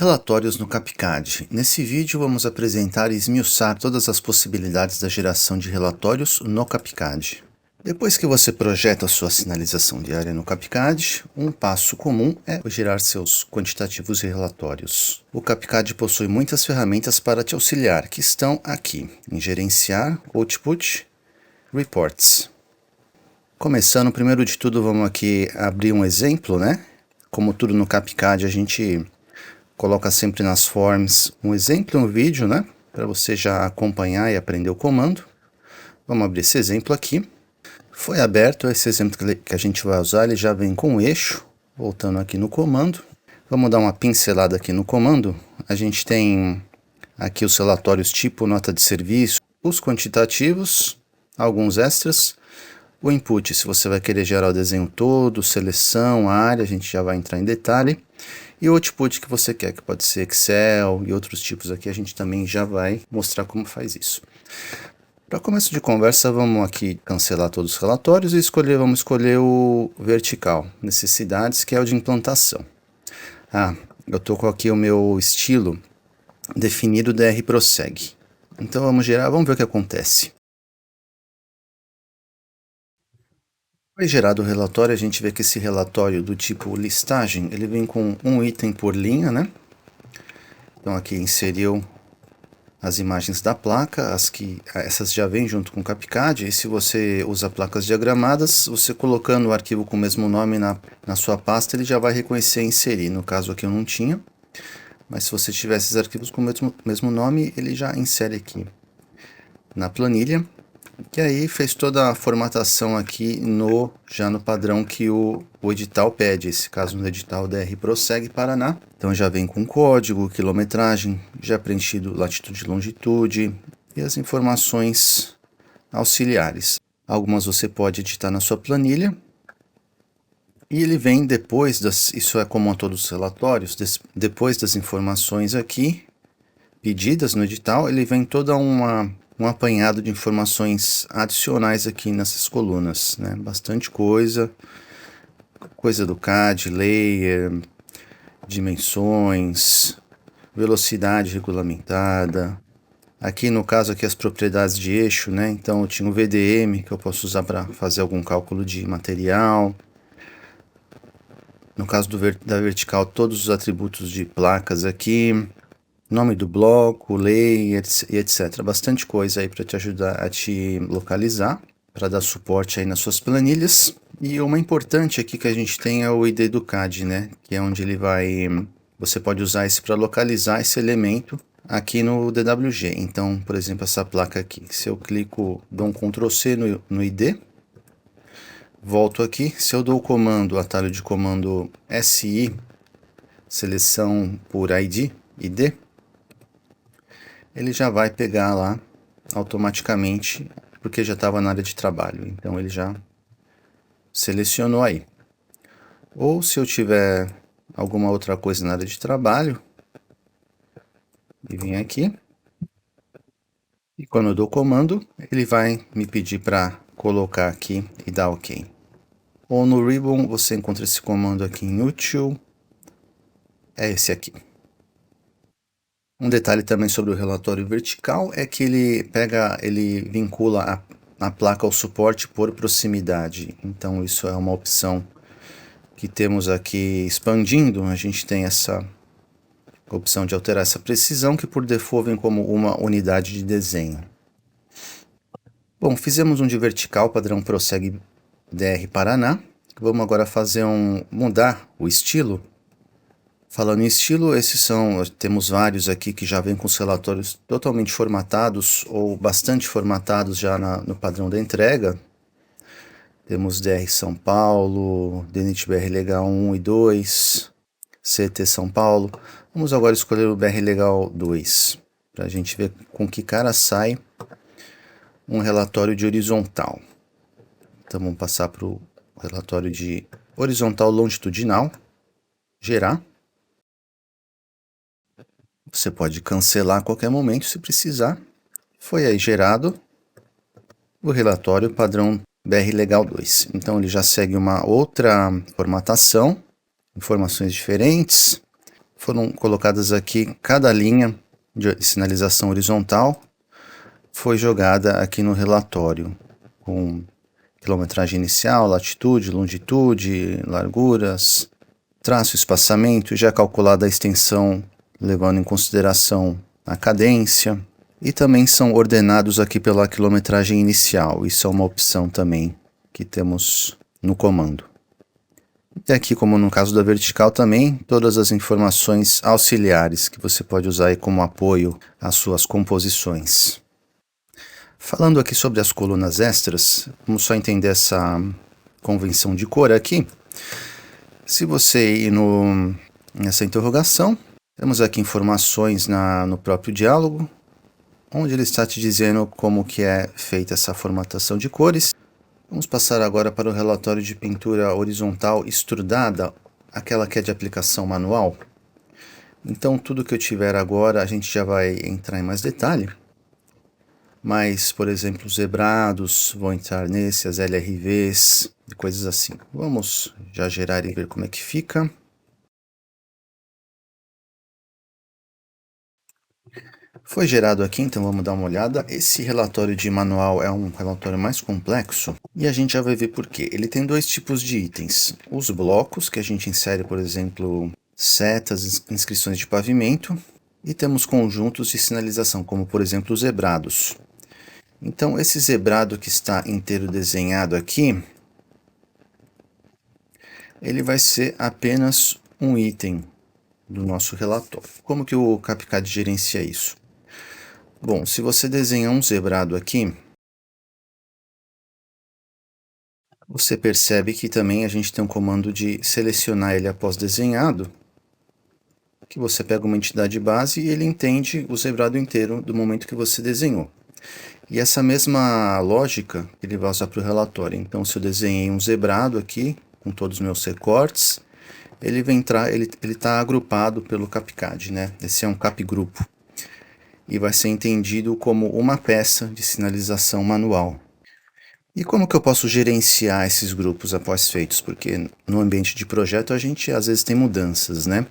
Relatórios no CapCAD. Nesse vídeo vamos apresentar e esmiuçar todas as possibilidades da geração de relatórios no CapCAD. Depois que você projeta a sua sinalização diária no CapCAD, um passo comum é gerar seus quantitativos e relatórios. O CapCAD possui muitas ferramentas para te auxiliar, que estão aqui, em Gerenciar, Output, Reports. Começando, primeiro de tudo, vamos aqui abrir um exemplo, né? Como tudo no CapCAD, a gente coloca sempre nas forms um exemplo e um vídeo, né? Para você já acompanhar e aprender o comando. Vamos abrir esse exemplo aqui. Foi aberto, esse exemplo que a gente vai usar, ele já vem com o eixo. Voltando aqui no comando. Vamos dar uma pincelada aqui no comando. A gente tem aqui os relatórios tipo nota de serviço, os quantitativos, alguns extras. O input, se você vai querer gerar o desenho todo, seleção, área, a gente já vai entrar em detalhe. E o output que você quer, que pode ser Excel e outros tipos aqui, a gente também já vai mostrar como faz isso. Para começo de conversa, vamos aqui cancelar todos os relatórios e vamos escolher o vertical, necessidades, que é o de implantação. Eu estou com aqui o meu estilo definido DR Prossegue. Então vamos ver o que acontece. Foi gerado o relatório, a gente vê que esse relatório do tipo listagem, ele vem com um item por linha, né? Então aqui inseriu as imagens da placa, essas já vêm junto com o CapCAD, e se você usa placas diagramadas, você colocando o arquivo com o mesmo nome na sua pasta, ele já vai reconhecer e inserir. No caso aqui eu não tinha, mas se você tiver esses arquivos com o mesmo nome, ele já insere aqui na planilha. Que aí fez toda a formatação aqui já no padrão que o edital pede, esse caso no edital DR Prossegue Paraná. Então já vem com código, quilometragem, já preenchido latitude e longitude e as informações auxiliares. Algumas você pode editar na sua planilha. E ele vem depois isso é comum a todos os relatórios, depois das informações aqui pedidas no edital, ele vem toda um apanhado de informações adicionais aqui nessas colunas, né? Bastante coisa do CAD, layer, dimensões, velocidade regulamentada. Aqui no caso aqui as propriedades de eixo, né? Então eu tinha o VDM que eu posso usar para fazer algum cálculo de material. No caso da vertical, todos os atributos de placas aqui. Nome do bloco, layer e etc. Bastante coisa aí para te ajudar a te localizar, para dar suporte aí nas suas planilhas. E uma importante aqui que a gente tem é o ID do CAD, né? Que é onde você pode usar esse para localizar esse elemento aqui no DWG. Então, por exemplo, essa placa aqui. Se eu clico, dou um Ctrl C no ID, volto aqui. Se eu dou o comando, atalho de comando SI, seleção por ID, ele já vai pegar lá automaticamente, porque já estava na área de trabalho. Então ele já selecionou aí. Ou se eu tiver alguma outra coisa na área de trabalho, e vim aqui, e quando eu dou o comando, ele vai me pedir para colocar aqui e dar OK. Ou no Ribbon você encontra esse comando aqui em útil, é esse aqui. Um detalhe também sobre o relatório vertical é que ele vincula a placa ao suporte por proximidade. Então isso é uma opção que temos aqui expandindo. A gente tem essa opção de alterar essa precisão, que por default vem como uma unidade de desenho. Bom, fizemos um de vertical, padrão Prossegue DR Paraná. Vamos agora mudar o estilo. Falando em estilo, temos vários aqui que já vêm com os relatórios totalmente formatados ou bastante formatados já no padrão da entrega. Temos DR São Paulo, DNIT BR Legal 1 e 2, CT São Paulo. Vamos agora escolher o BR Legal 2, para a gente ver com que cara sai um relatório de horizontal. Então vamos passar para o relatório de horizontal longitudinal, gerar. Você pode cancelar a qualquer momento se precisar. Foi aí gerado o relatório padrão BR Legal 2. Então ele já segue uma outra formatação, informações diferentes, foram colocadas aqui, cada linha de sinalização horizontal foi jogada aqui no relatório, com quilometragem inicial, latitude, longitude, larguras, traço, espaçamento, já calculada a extensão, levando em consideração a cadência. E também são ordenados aqui pela quilometragem inicial. Isso é uma opção também que temos no comando. E aqui, como no caso da vertical também, todas as informações auxiliares que você pode usar aí como apoio às suas composições. Falando aqui sobre as colunas extras, vamos só entender essa convenção de cor aqui. Se você ir nessa interrogação, temos aqui informações no próprio diálogo, onde ele está te dizendo como que é feita essa formatação de cores. Vamos passar agora para o relatório de pintura horizontal extrudada, aquela que é de aplicação manual. Então, tudo que eu tiver agora, a gente já vai entrar em mais detalhe. Mas, por exemplo, os zebrados vão entrar nesse, as LRVs e coisas assim. Vamos já gerar e ver como é que fica. Foi gerado aqui, então vamos dar uma olhada. Esse relatório de manual é um relatório mais complexo e a gente já vai ver por quê. Ele tem dois tipos de itens. Os blocos, que a gente insere, por exemplo, setas, inscrições de pavimento, e temos conjuntos de sinalização, como por exemplo os zebrados. Então, esse zebrado que está inteiro desenhado aqui, ele vai ser apenas um item do nosso relatório. Como que o CapCAD gerencia isso? Bom, se você desenhar um zebrado aqui, você percebe que também a gente tem um comando de selecionar ele após desenhado, que você pega uma entidade base e ele entende o zebrado inteiro do momento que você desenhou. E essa mesma lógica ele vai usar para o relatório. Então, se eu desenhei um zebrado aqui, com todos os meus recortes, ele vai entrar, ele está agrupado pelo CapCAD, né? Esse é um capgrupo. E vai ser entendido como uma peça de sinalização manual. E como que eu posso gerenciar esses grupos após feitos? Porque no ambiente de projeto a gente às vezes tem mudanças, né?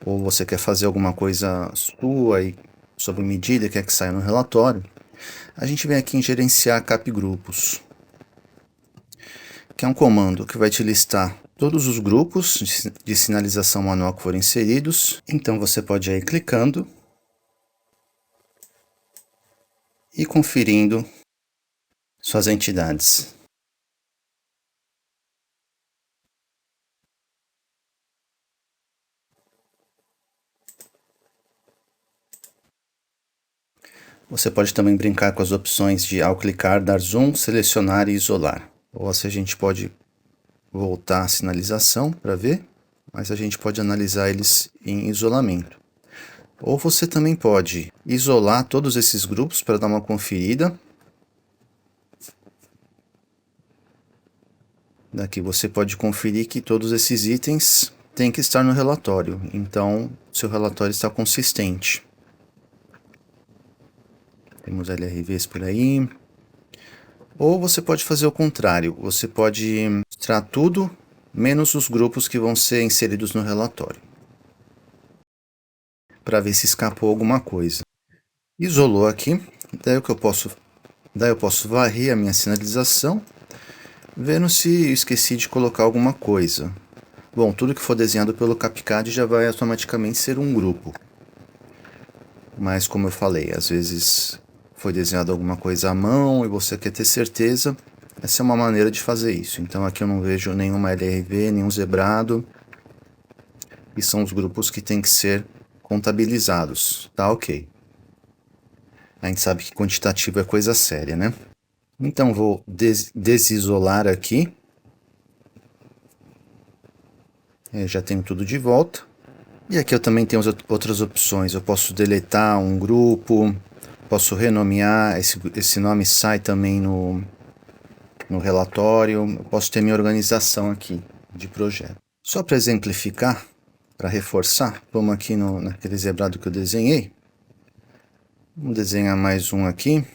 Ou você quer fazer alguma coisa sua e sob medida quer que saia no relatório. A gente vem aqui em gerenciar capgrupos, que é um comando que vai te listar todos os grupos de sinalização manual que foram inseridos. Então você pode ir clicando e conferindo suas entidades. Você pode também brincar com as opções de, ao clicar, dar zoom, selecionar e isolar. Ou se a gente pode voltar a sinalização para ver, mas a gente pode analisar eles em isolamento. Ou você também pode isolar todos esses grupos para dar uma conferida. Daqui você pode conferir que todos esses itens têm que estar no relatório, então seu relatório está consistente. Temos LRVs por aí. Ou você pode fazer o contrário, você pode mostrar tudo, menos os grupos que vão ser inseridos no relatório, para ver se escapou alguma coisa. Isolou aqui, daí eu posso varrer a minha sinalização, vendo se eu esqueci de colocar alguma coisa. Bom, tudo que for desenhado pelo CapCAD já vai automaticamente ser um grupo. Mas como eu falei, às vezes foi desenhado alguma coisa à mão e você quer ter certeza, essa é uma maneira de fazer isso. Então aqui eu não vejo nenhuma LRV, nenhum zebrado, e são os grupos que têm que ser contabilizados, tá ok. A gente sabe que quantitativo é coisa séria, né? Então vou desisolar aqui. Já tenho tudo de volta. E aqui eu também tenho outras opções. Eu posso deletar um grupo, posso renomear, esse nome sai também no relatório. Eu posso ter minha organização aqui de projeto. Só para exemplificar, para reforçar, vamos aqui naquele zebrado que eu desenhei. Vamos desenhar mais um aqui.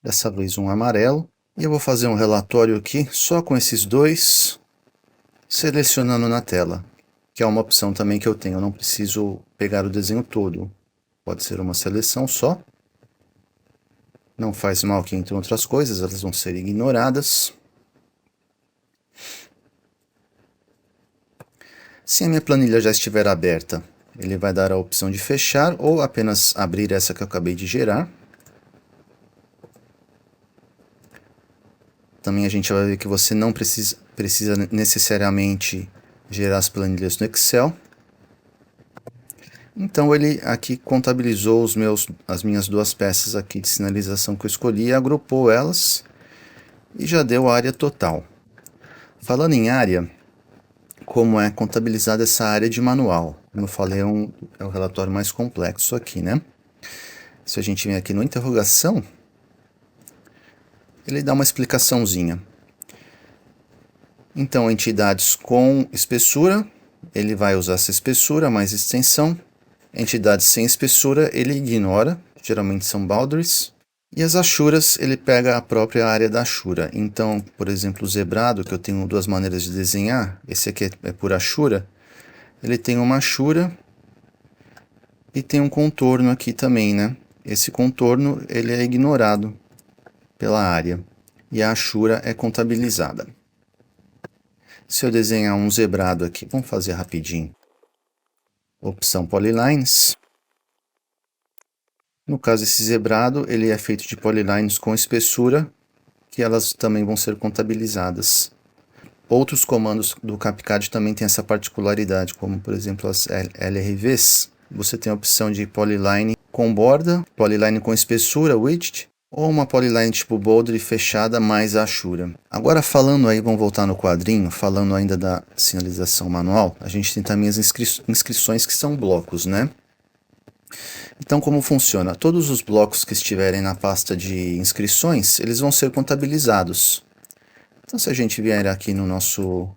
Dessa vez um amarelo. E eu vou fazer um relatório aqui só com esses dois selecionando na tela, que é uma opção também que eu tenho. Eu não preciso pegar o desenho todo. Pode ser uma seleção só. Não faz mal que entre outras coisas, elas vão ser ignoradas. Se a minha planilha já estiver aberta, ele vai dar a opção de fechar ou apenas abrir essa que eu acabei de gerar. Também a gente vai ver que você não precisa necessariamente gerar as planilhas no Excel. Então ele aqui contabilizou as minhas duas peças aqui de sinalização que eu escolhi, agrupou elas e já deu a área total. Falando em área, como é contabilizada essa área de manual? Como eu falei, é um relatório mais complexo aqui, né? Se a gente vem aqui no interrogação, ele dá uma explicaçãozinha. Então, entidades com espessura, ele vai usar essa espessura mais extensão. Entidades sem espessura, ele ignora, geralmente são boundaries. E as achuras, ele pega a própria área da achura. Então, por exemplo, o zebrado, que eu tenho duas maneiras de desenhar, esse aqui é por achura, ele tem uma achura e tem um contorno aqui também, né? Esse contorno, ele é ignorado pela área e a achura é contabilizada. Se eu desenhar um zebrado aqui, vamos fazer rapidinho. Opção Polylines. No caso, esse zebrado, ele é feito de polylines com espessura, que elas também vão ser contabilizadas. Outros comandos do CapCut também têm essa particularidade, como por exemplo as LRVs. Você tem a opção de polyline com borda, polyline com espessura, widget, ou uma polyline tipo bolded fechada mais achura. Agora falando aí, vamos voltar no quadrinho, falando ainda da sinalização manual, a gente tem também as inscrições que são blocos, né? Então como funciona? Todos os blocos que estiverem na pasta de inscrições, eles vão ser contabilizados. Então se a gente vier aqui no nosso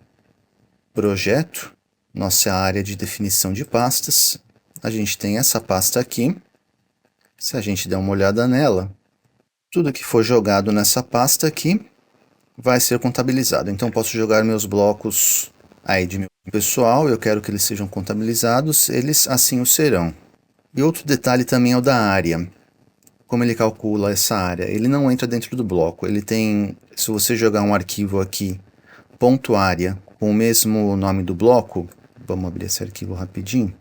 projeto, nossa área de definição de pastas, a gente tem essa pasta aqui. Se a gente der uma olhada nela, tudo que for jogado nessa pasta aqui vai ser contabilizado. Então posso jogar meus blocos aí de meu pessoal, eu quero que eles sejam contabilizados, eles assim o serão. E outro detalhe também é o da área. Como ele calcula essa área? Ele não entra dentro do bloco. Ele tem, se você jogar um arquivo aqui, .área, com o mesmo nome do bloco, vamos abrir esse arquivo rapidinho.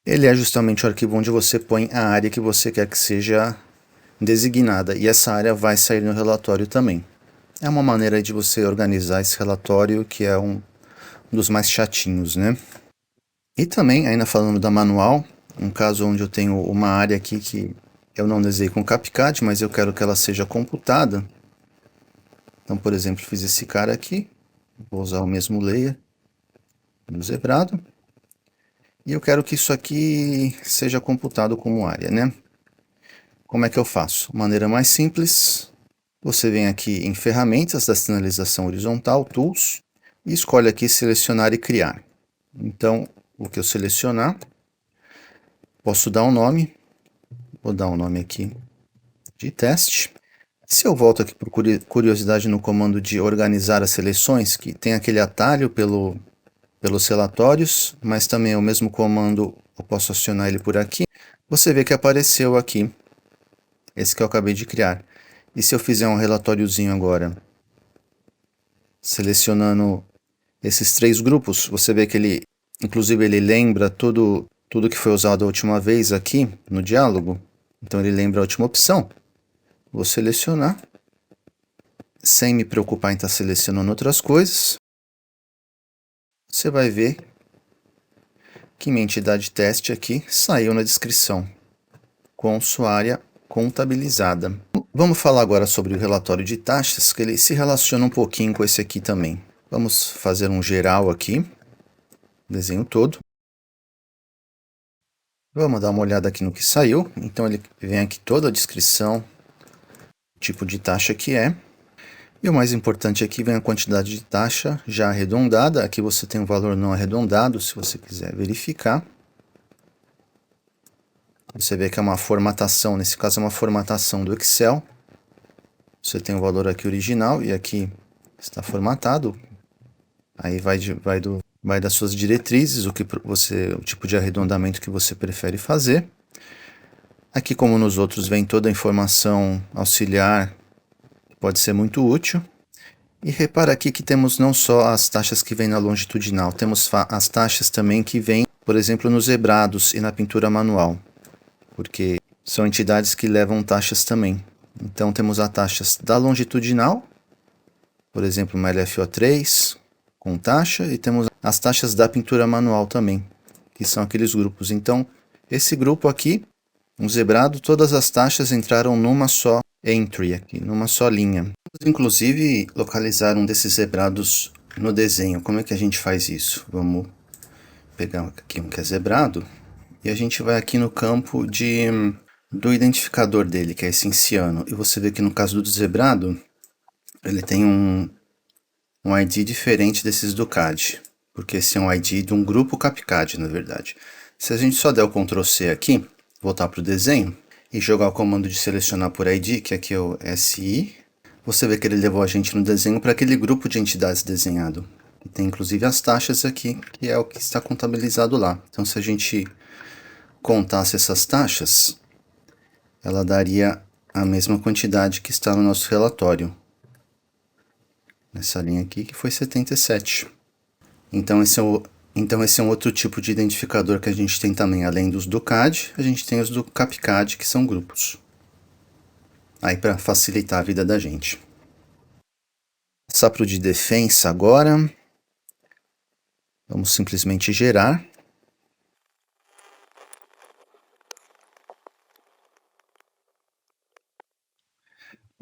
Ele é justamente o arquivo onde você põe a área que você quer que seja designada. E essa área vai sair no relatório também. É uma maneira de você organizar esse relatório que é um dos mais chatinhos, né? E também, ainda falando da manual, um caso onde eu tenho uma área aqui que eu não desenhei com CapCut, mas eu quero que ela seja computada. Então, por exemplo, fiz esse cara aqui, vou usar o mesmo layer no zebrado. E eu quero que isso aqui seja computado como área, né? Como é que eu faço? Maneira mais simples, você vem aqui em ferramentas da sinalização horizontal, Tools, e escolhe aqui selecionar e criar. Então, o que eu selecionar, posso dar um nome, vou dar um nome aqui de teste. Se eu volto aqui por curiosidade no comando de organizar as seleções, que tem aquele atalho pelos relatórios, mas também é o mesmo comando, eu posso acionar ele por aqui, você vê que apareceu aqui, esse que eu acabei de criar. E se eu fizer um relatóriozinho agora, selecionando esses três grupos, você vê que ele, inclusive ele lembra tudo que foi usado a última vez aqui no diálogo. Então ele lembra a última opção. Vou selecionar, sem me preocupar em estar selecionando outras coisas. Você vai ver que minha entidade teste aqui saiu na descrição, com sua área contabilizada. Vamos falar agora sobre o relatório de taxas, que ele se relaciona um pouquinho com esse aqui também. Vamos fazer um geral aqui, desenho todo. Vamos dar uma olhada aqui no que saiu. Então ele vem aqui toda a descrição, tipo de taxa que é. E o mais importante aqui vem a quantidade de taxa já arredondada. Aqui você tem um valor não arredondado, se você quiser verificar. Você vê que é uma formatação, nesse caso é uma formatação do Excel. Você tem o valor aqui original e aqui está formatado. Aí vai das suas diretrizes, o tipo de arredondamento que você prefere fazer. Aqui, como nos outros, vem toda a informação auxiliar, pode ser muito útil. E repara aqui que temos não só as taxas que vêm na longitudinal, temos as taxas também que vêm, por exemplo, nos zebrados e na pintura manual, porque são entidades que levam taxas também. Então temos as taxas da longitudinal, por exemplo, uma LFO3 com taxa, e temos as taxas da pintura manual também, que são aqueles grupos. Então, esse grupo aqui, um zebrado, todas as taxas entraram numa só entry aqui, numa só linha. Vamos, inclusive, localizar um desses zebrados no desenho. Como é que a gente faz isso? Vamos pegar aqui um que é zebrado, e a gente vai aqui no campo do identificador dele, que é esse ciano. E você vê que no caso do zebrado, ele tem um ID diferente desses do CAD, porque esse é um ID de um grupo CapCAD, na verdade. Se a gente só der o Ctrl C aqui, voltar para o desenho, e jogar o comando de selecionar por ID, que aqui é o SI, você vê que ele levou a gente no desenho para aquele grupo de entidades desenhado. E tem inclusive as taxas aqui, que é o que está contabilizado lá. Então, se a gente contasse essas taxas, ela daria a mesma quantidade que está no nosso relatório. Nessa linha aqui, que foi 77. Então esse é um outro tipo de identificador que a gente tem também. Além dos do CAD, a gente tem os do CapCAD, que são grupos. Aí para facilitar a vida da gente. Passar para o de defensa agora. Vamos simplesmente gerar.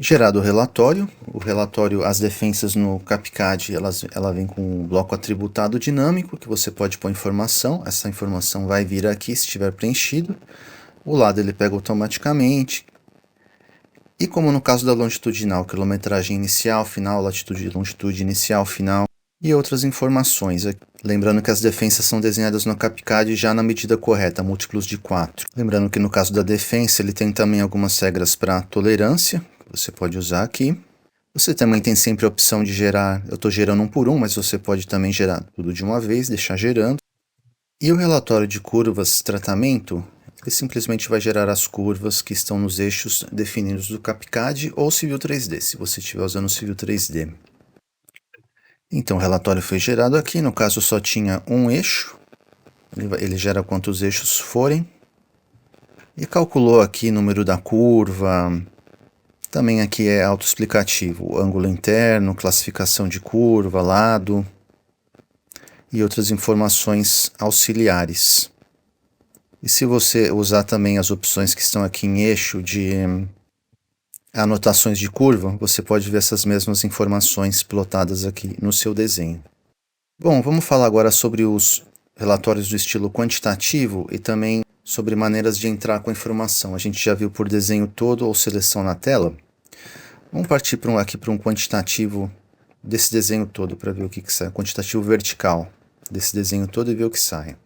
Gerado o relatório. O relatório, as defensas no CapCAD, ela vem com um bloco atributado dinâmico, que você pode pôr informação. Essa informação vai vir aqui se estiver preenchido. O lado ele pega automaticamente. E como no caso da longitudinal, quilometragem inicial, final, latitude e longitude inicial, final e outras informações. Lembrando que as defensas são desenhadas no CapCAD já na medida correta, múltiplos de 4. Lembrando que no caso da defensa ele tem também algumas regras para tolerância, que você pode usar aqui. Você também tem sempre a opção de gerar, eu estou gerando um por um, mas você pode também gerar tudo de uma vez, deixar gerando. E o relatório de curvas tratamento, ele simplesmente vai gerar as curvas que estão nos eixos definidos do CapCAD ou Civil 3D, se você estiver usando o Civil 3D. Então o relatório foi gerado aqui, no caso só tinha um eixo, ele gera quantos eixos forem, e calculou aqui o número da curva, também aqui é autoexplicativo, ângulo interno, classificação de curva, lado, e outras informações auxiliares. E se você usar também as opções que estão aqui em eixo de anotações de curva, você pode ver essas mesmas informações plotadas aqui no seu desenho. Bom, vamos falar agora sobre os relatórios do estilo quantitativo e também sobre maneiras de entrar com a informação. A gente já viu por desenho todo ou seleção na tela. Vamos partir aqui para um quantitativo desse desenho todo para ver o que sai. Quantitativo vertical desse desenho todo e ver o que sai.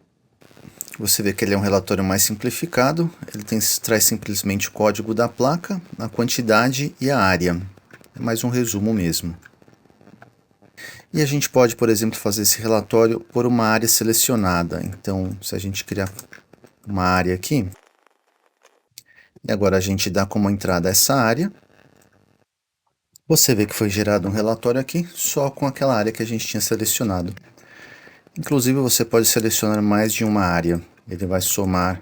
Você vê que ele é um relatório mais simplificado, ele traz simplesmente o código da placa, a quantidade e a área. É mais um resumo mesmo. E a gente pode, por exemplo, fazer esse relatório por uma área selecionada. Então, se a gente criar uma área aqui, e agora a gente dá como entrada essa área, você vê que foi gerado um relatório aqui só com aquela área que a gente tinha selecionado. Inclusive, você pode selecionar mais de uma área. Ele vai somar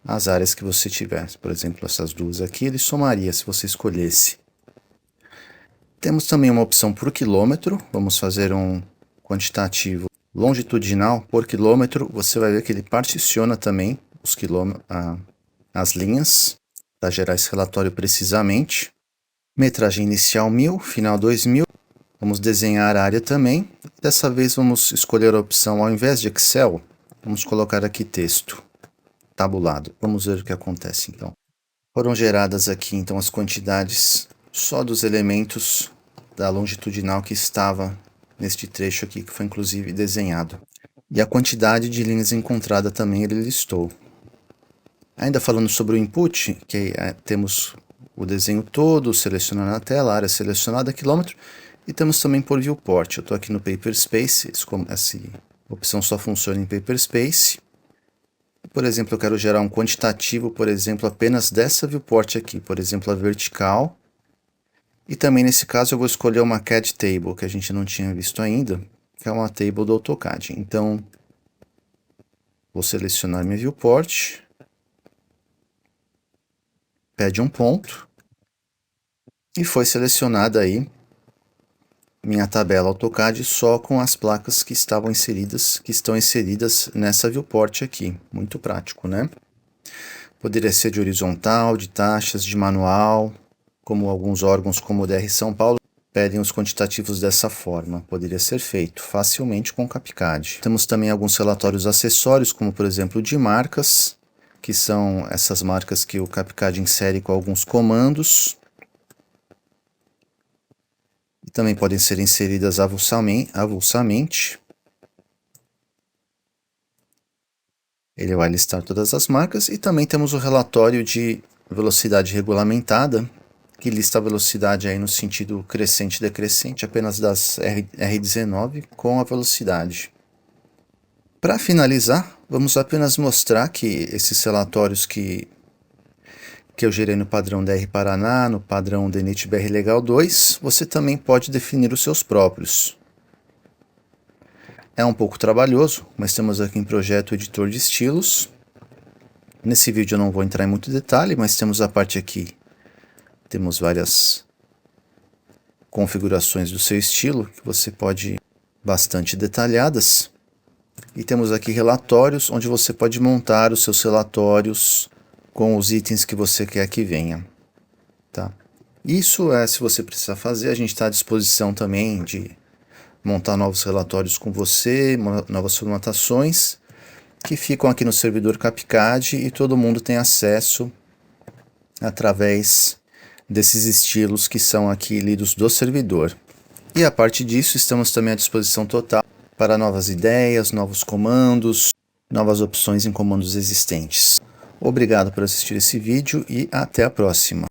as áreas que você tiver. Por exemplo, essas duas aqui, ele somaria se você escolhesse. Temos também uma opção por quilômetro. Vamos fazer um quantitativo longitudinal por quilômetro. Você vai ver que ele particiona também os as linhas para gerar esse relatório precisamente. Metragem inicial 1000, final 2000. Vamos desenhar a área também. Dessa vez vamos escolher a opção, ao invés de Excel, vamos colocar aqui texto tabulado. Vamos ver o que acontece então. Foram geradas aqui então as quantidades só dos elementos da longitudinal que estava neste trecho aqui, que foi inclusive desenhado. E a quantidade de linhas encontrada também ele listou. Ainda falando sobre o input, que temos o desenho todo, selecionando na tela, área selecionada, quilômetro. E temos também por viewport. Eu estou aqui no Paperspace, essa opção só funciona em Paperspace. Por exemplo, eu quero gerar um quantitativo, por exemplo, apenas dessa viewport aqui, por exemplo, a vertical. E também nesse caso eu vou escolher uma CAD Table, que a gente não tinha visto ainda, que é uma table do AutoCAD. Então, vou selecionar minha viewport, pede um ponto, e foi selecionada aí minha tabela AutoCAD só com as placas que estão inseridas nessa viewport aqui. Muito prático, né? Poderia ser de horizontal, de taxas, de manual, como alguns órgãos como o DR São Paulo pedem os quantitativos dessa forma. Poderia ser feito facilmente com o CapCAD. Temos também alguns relatórios acessórios, como por exemplo de marcas, que são essas marcas que o CapCAD insere com alguns comandos. E também podem ser inseridas avulsamente. Ele vai listar todas as marcas. E também temos o relatório de velocidade regulamentada, que lista a velocidade aí no sentido crescente e decrescente, apenas das R19 com a velocidade. Para finalizar, vamos apenas mostrar que esses relatórios que eu gerei no padrão DR Paraná, no padrão DNIT BR Legal 2, você também pode definir os seus próprios. É um pouco trabalhoso, mas temos aqui em projeto editor de estilos. Nesse vídeo eu não vou entrar em muito detalhe, mas temos a parte aqui. Temos várias configurações do seu estilo, que você pode bastante detalhadas. E temos aqui relatórios, onde você pode montar os seus relatórios com os itens que você quer que venha. Tá? Isso se você precisar fazer, a gente está à disposição também de montar novos relatórios com você, novas formatações, que ficam aqui no servidor CapCAD e todo mundo tem acesso através desses estilos que são aqui lidos do servidor. E a parte disso, estamos também à disposição total para novas ideias, novos comandos, novas opções em comandos existentes. Obrigado por assistir esse vídeo e até a próxima.